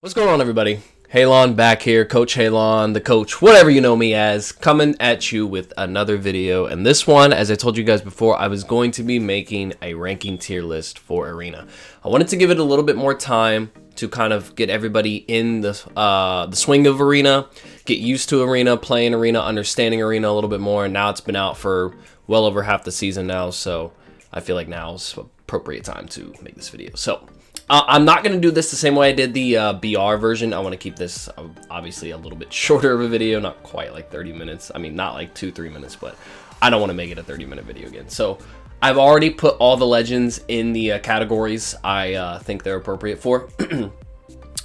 What's going on, everybody? Halon back here, Coach Halon, the coach, whatever you know me as, coming at you with another video. And this one, as I told you guys before, I was going to be making a ranking tier list for Arena. I wanted to give it a little bit more time to kind of get everybody in the swing of Arena, get used to Arena, playing Arena, understanding Arena a little bit more. And now it's been out for well over half the season now, so I feel like now's appropriate time to make this video. So I'm not going to do this the same way I did the BR version. I want to keep this obviously a little bit shorter of a video, not quite like 30 minutes. I mean, not like 2-3 minutes, but I don't want to make it a 30-minute video again. So I've already put all the legends in the categories I think they're appropriate for.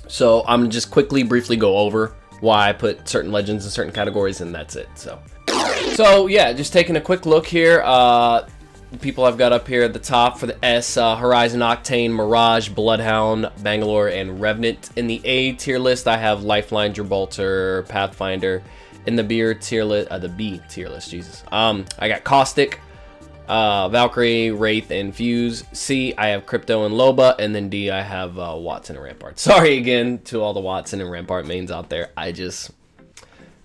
So I'm just quickly, briefly go over why I put certain legends in certain categories, and that's it. So yeah, just taking a quick look here. The people I've got up here at the top for the S, Horizon, Octane, Mirage, Bloodhound, Bangalore, and Revenant. In the A tier list, I have Lifeline, Gibraltar, Pathfinder. In the B tier list, Jesus. I got Caustic, Valkyrie, Wraith, and Fuse. C, I have Crypto and Loba, and then D, I have Watson and Rampart. Sorry again to all the Watson and Rampart mains out there.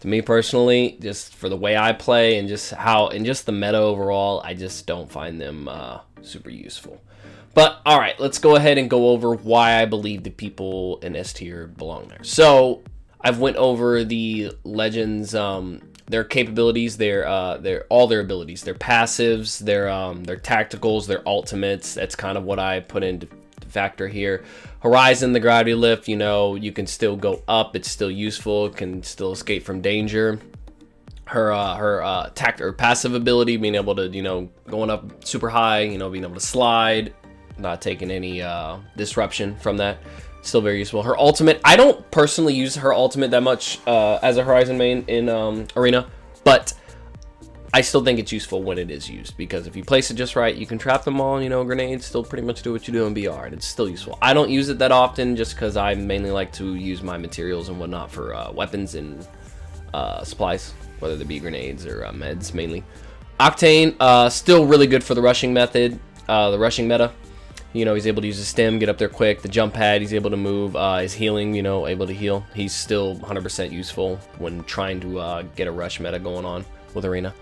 To me personally, just for the way I play and just the meta overall, I just don't find them super useful. But all right, let's go ahead and go over why I believe the people in S tier belong there. So I've went over the legends, their capabilities, all their abilities, their passives, their tacticals, their ultimates. That's kind of what I put into factor here. Horizon, the gravity lift, you can still go up, it's still useful, can still escape from danger. Her passive ability, being able to, going up super high, being able to slide, not taking any disruption from that, still very useful. Her ultimate, I don't personally use her ultimate that much as a Horizon main in Arena, but I still think it's useful when it is used, because if you place it just right, you can trap them all, grenades still pretty much do what you do in BR, and it's still useful. I don't use it that often just because I mainly like to use my materials and whatnot for weapons and supplies, whether they be grenades or meds mainly. Octane, still really good for the rushing method, the rushing meta. He's able to use his stem, get up there quick. The jump pad, he's able to move. His healing, able to heal. He's still 100% useful when trying to get a rush meta going on with Arena.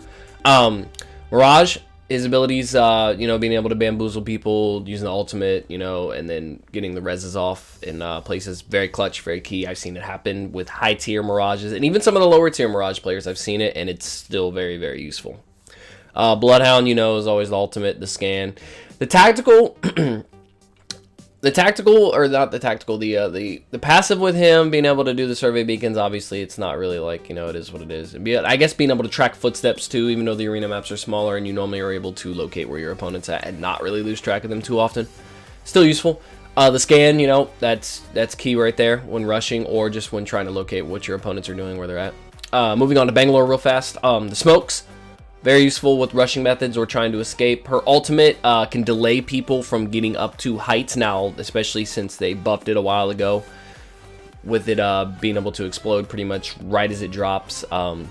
Mirage, his abilities, being able to bamboozle people, using the ultimate, and then getting the reses off in places, very clutch, very key. I've seen it happen with high tier Mirages, and even some of the lower tier Mirage players, I've seen it, and it's still very, very useful. Bloodhound, is always the ultimate, the scan. The tactical, the passive with him, being able to do the survey beacons, obviously it's not really like, it is what it is. I guess being able to track footsteps too, even though the arena maps are smaller and you normally are able to locate where your opponent's at and not really lose track of them too often. Still useful. The scan, that's key right there when rushing or just when trying to locate what your opponents are doing, where they're at. Moving on to Bangalore real fast. The smokes. Very useful with rushing methods or trying to escape. Her ultimate can delay people from getting up to heights now, especially since they buffed it a while ago, with it being able to explode pretty much right as it drops. And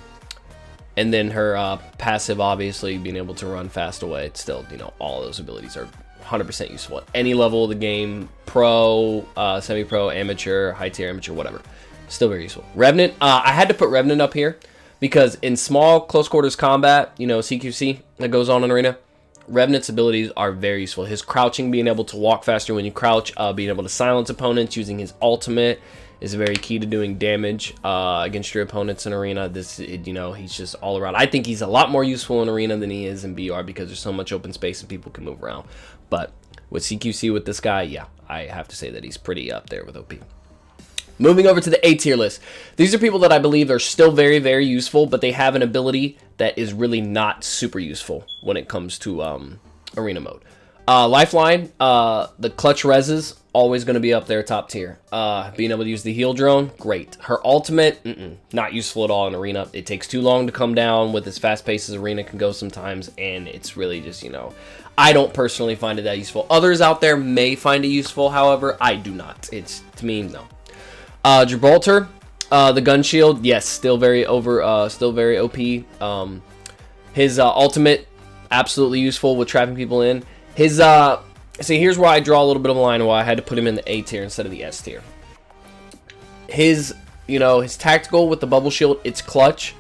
then her passive, obviously, being able to run fast away. It's still, all of those abilities are 100% useful at any level of the game. Pro, semi-pro, amateur, high-tier amateur, whatever. Still very useful. Revenant, I had to put Revenant up here, because in small, close quarters combat, CQC that goes on in Arena, Revenant's abilities are very useful. His crouching, being able to walk faster when you crouch, being able to silence opponents using his ultimate is very key to doing damage against your opponents in Arena. He's just all around. I think he's a lot more useful in Arena than he is in BR because there's so much open space and people can move around. But with CQC with this guy, yeah, I have to say that he's pretty up there with OP. Moving over to the A tier list. These are people that I believe are still very, very useful, but they have an ability that is really not super useful when it comes to Arena mode. Lifeline, the clutch reses, always going to be up there top tier. Being able to use the heal drone, great. Her ultimate, not useful at all in Arena. It takes too long to come down with as fast paced as Arena can go sometimes, and it's really just, I don't personally find it that useful. Others out there may find it useful, however, I do not. It's, to me, no. Gibraltar, the gun shield, yes, still very OP. His ultimate, absolutely useful with trapping people in. His see, here's where I draw a little bit of a line why I had to put him in the A tier instead of the S tier. his, you know, his tactical with the bubble shield, it's clutch,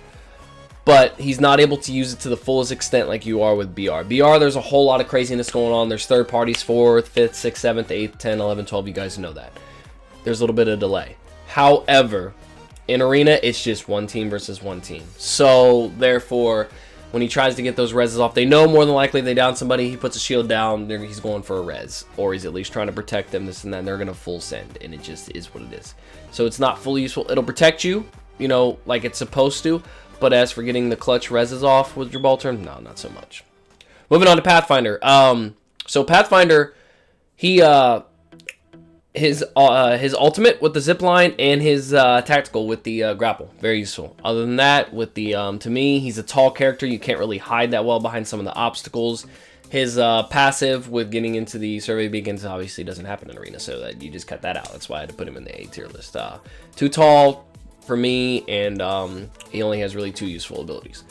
but he's not able to use it to the fullest extent like you are with BR. BR, there's a whole lot of craziness going on. There's third parties, 4th, 5th, 6th, 7th, 8th, 10, 11, 12. You guys know that. There's a little bit of delay. However, in Arena, it's just one team versus one team. So, therefore, when he tries to get those reses off, they know more than likely they down somebody. He puts a shield down, he's going for a res. Or he's at least trying to protect them, this and that. And they're going to full send. And it just is what it is. So, it's not fully useful. It'll protect you, you know, like it's supposed to. But as for getting the clutch reses off with your ball turn, no, not so much. Moving on to Pathfinder. So Pathfinder, he his ultimate with the zip line and his tactical with the grapple, very useful. Other than that, with the to me, he's a tall character. You can't really hide that well behind some of the obstacles. His passive with getting into the survey beacons obviously doesn't happen in Arena, so that you just cut that out. That's why I had to put him in the A tier list. Too tall for me, and he only has really 2 useful abilities.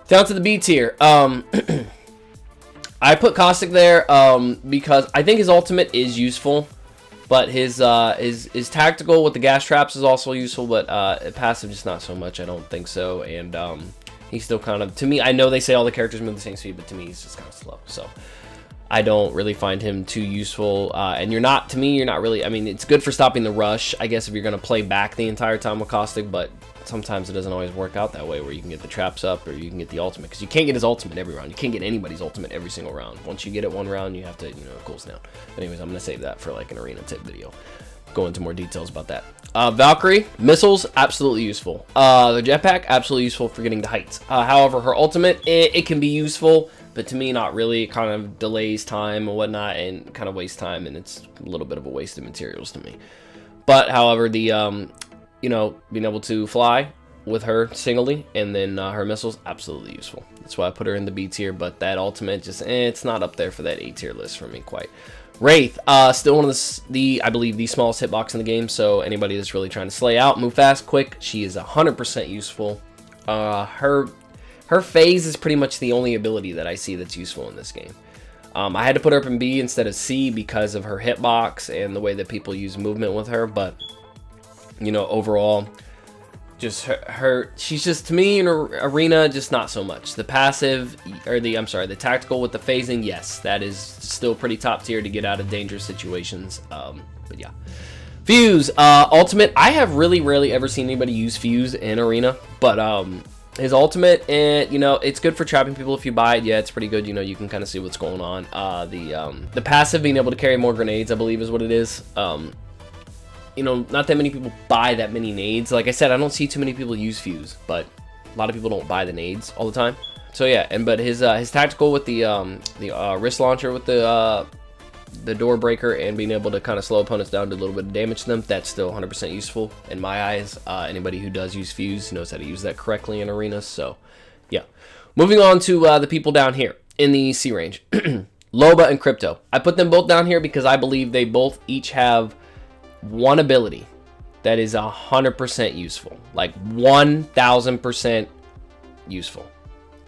Down to the B tier. I put Caustic there because I think his ultimate is useful, but his tactical with the gas traps is also useful, but passive just not so much. I don't think so, and he's still kind of, to me, I know they say all the characters move the same speed, but to me he's just kind of slow, so I don't really find him too useful, and you're not really, I mean, it's good for stopping the rush, I guess, if you're going to play back the entire time with Caustic, but sometimes it doesn't always work out that way, where you can get the traps up, or you can get the ultimate, because you can't get his ultimate every round. You can't get anybody's ultimate every single round. Once you get it one round, you have to, you know, it cools down. But anyways, I'm going to save that for, like, an Arena tip video. Go into more details about that. Valkyrie, missiles, absolutely useful. The jetpack, absolutely useful for getting to heights. However, her ultimate, it can be useful, but to me, not really. It kind of delays time and whatnot, and kind of wastes time, and it's a little bit of a waste of materials to me. But, however, the, you know, being able to fly with her singly, and then her missiles, absolutely useful. That's why I put her in the B tier, but that ultimate, just, it's not up there for that A tier list for me quite. Wraith, still one of the I believe, the smallest hitbox in the game, so anybody that's really trying to slay out, move fast, quick, she is 100% useful. Her phase is pretty much the only ability that I see that's useful in this game. I had to put her up in B instead of C because of her hitbox and the way that people use movement with her, but, you know, overall, just she's just, to me, in Arena, just not so much. The passive, or the tactical with the phasing, yes, that is still pretty top tier to get out of dangerous situations, but yeah. Fuse, ultimate, I have really rarely ever seen anybody use Fuse in Arena, but, his ultimate, and you know, it's good for trapping people if you buy it. Yeah, it's pretty good. You know, you can kind of see what's going on. The passive, being able to carry more grenades, I believe, is what it is. You know, not that many people buy that many nades. Like I said, I don't see too many people use Fuse, but a lot of people don't buy the nades all the time. So yeah, but his tactical with the wrist launcher with the door breaker and being able to kind of slow opponents down, do a little bit of damage to them, that's still 100% useful in my eyes. Anybody who does use Fuse knows how to use that correctly in Arena, so yeah. Moving on to the people down here in the C range. Loba and Crypto. I put them both down here because I believe they both each have one ability that is 100% useful. Like 1000% useful.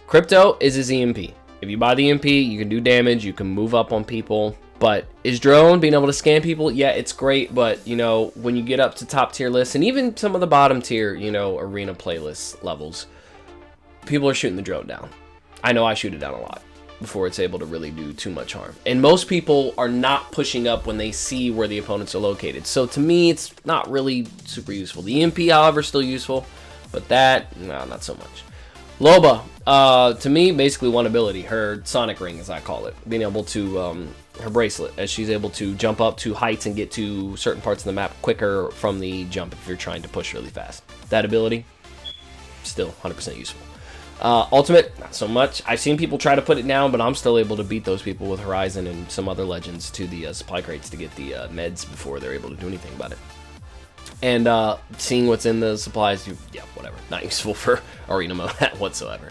Crypto is his EMP. If you buy the EMP, you can do damage, you can move up on people. But is drone, being able to scan people, yeah, it's great, but, you know, when you get up to top tier lists, and even some of the bottom tier, you know, Arena playlist levels, people are shooting the drone down. I know I shoot it down a lot before it's able to really do too much harm. And most people are not pushing up when they see where the opponents are located. So to me, it's not really super useful. The EMP, however, is still useful, but that, no, not so much. Loba, to me, basically one ability, her Sonic Ring, as I call it, being able to, her bracelet, as she's able to jump up to heights and get to certain parts of the map quicker from the jump if you're trying to push really fast. That ability, still 100% useful. Ultimate, not so much. I've seen people try to put it down, but I'm still able to beat those people with Horizon and some other legends to the supply crates to get the meds before they're able to do anything about it. And seeing what's in the supplies, yeah, whatever. Not useful for Arena mode whatsoever.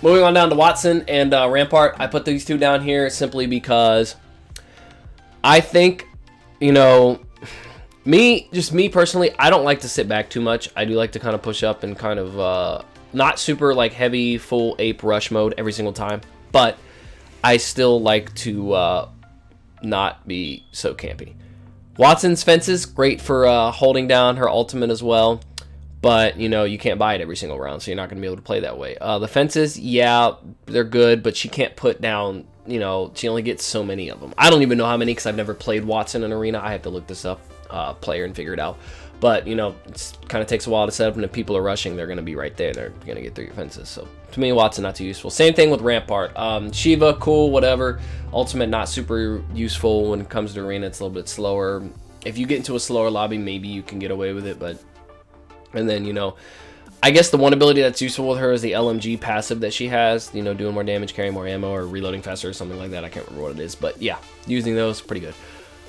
Moving on down to Watson and Rampart. I put these two down here simply because I think, you know, me personally, I don't like to sit back too much. I do like to kind of push up and kind of not super like heavy full ape rush mode every single time, but I still like to not be so campy. Watson's fences, great for holding down her ultimate as well. But, you know, you can't buy it every single round, so you're not going to be able to play that way. The fences, yeah, they're good, but she can't put down, you know, she only gets so many of them. I don't even know how many because I've never played Watson in Arena. I have to look this up, player, and figure it out. But, you know, it kind of takes a while to set up, and if people are rushing, they're going to be right there. They're going to get through your fences. So, to me, Watson, not too useful. Same thing with Rampart. Shiva, cool, whatever. Ultimate, not super useful when it comes to Arena. It's a little bit slower. If you get into a slower lobby, maybe you can get away with it, but... And then, you know, I guess the one ability that's useful with her is the LMG passive that she has. You know, doing more damage, carrying more ammo, or reloading faster or something like that. I can't remember what it is. But, yeah, using those, pretty good.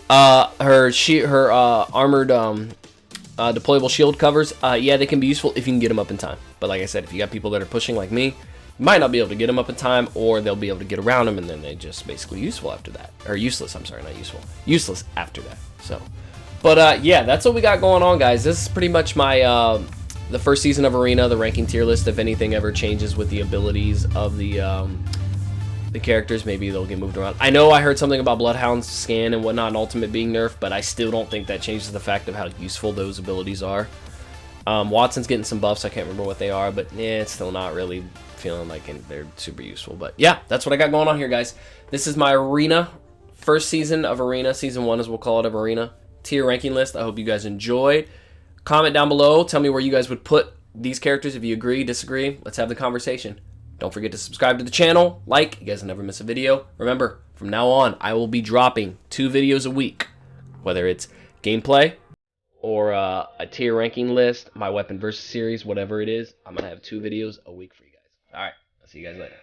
Her armored deployable shield covers, yeah, they can be useful if you can get them up in time. But like I said, if you got people that are pushing like me, you might not be able to get them up in time, or they'll be able to get around them, and then they just basically useful after that. Or useless, I'm sorry, not useful. Useless after that, so... But, yeah, that's what we got going on, guys. This is pretty much my, the first season of Arena, the ranking tier list. If anything ever changes with the abilities of the characters, maybe they'll get moved around. I know I heard something about Bloodhound's scan and whatnot and Ultimate being nerfed, but I still don't think that changes the fact of how useful those abilities are. Watson's getting some buffs. I can't remember what they are, but, yeah, it's still not really feeling like they're super useful. But, yeah, that's what I got going on here, guys. This is my Arena, first season of Arena. Season 1, as we'll call it, of Arena. Tier ranking list. I hope you guys enjoyed. Comment down below. Tell me where you guys would put these characters. If you agree, disagree, let's have the conversation. Don't forget to subscribe to the channel. Like, you guys will never miss a video. Remember, from now on, I will be dropping 2 videos a week. Whether it's gameplay or a tier ranking list, my weapon versus series, whatever it is, I'm going to have 2 videos a week for you guys. All right. I'll see you guys later.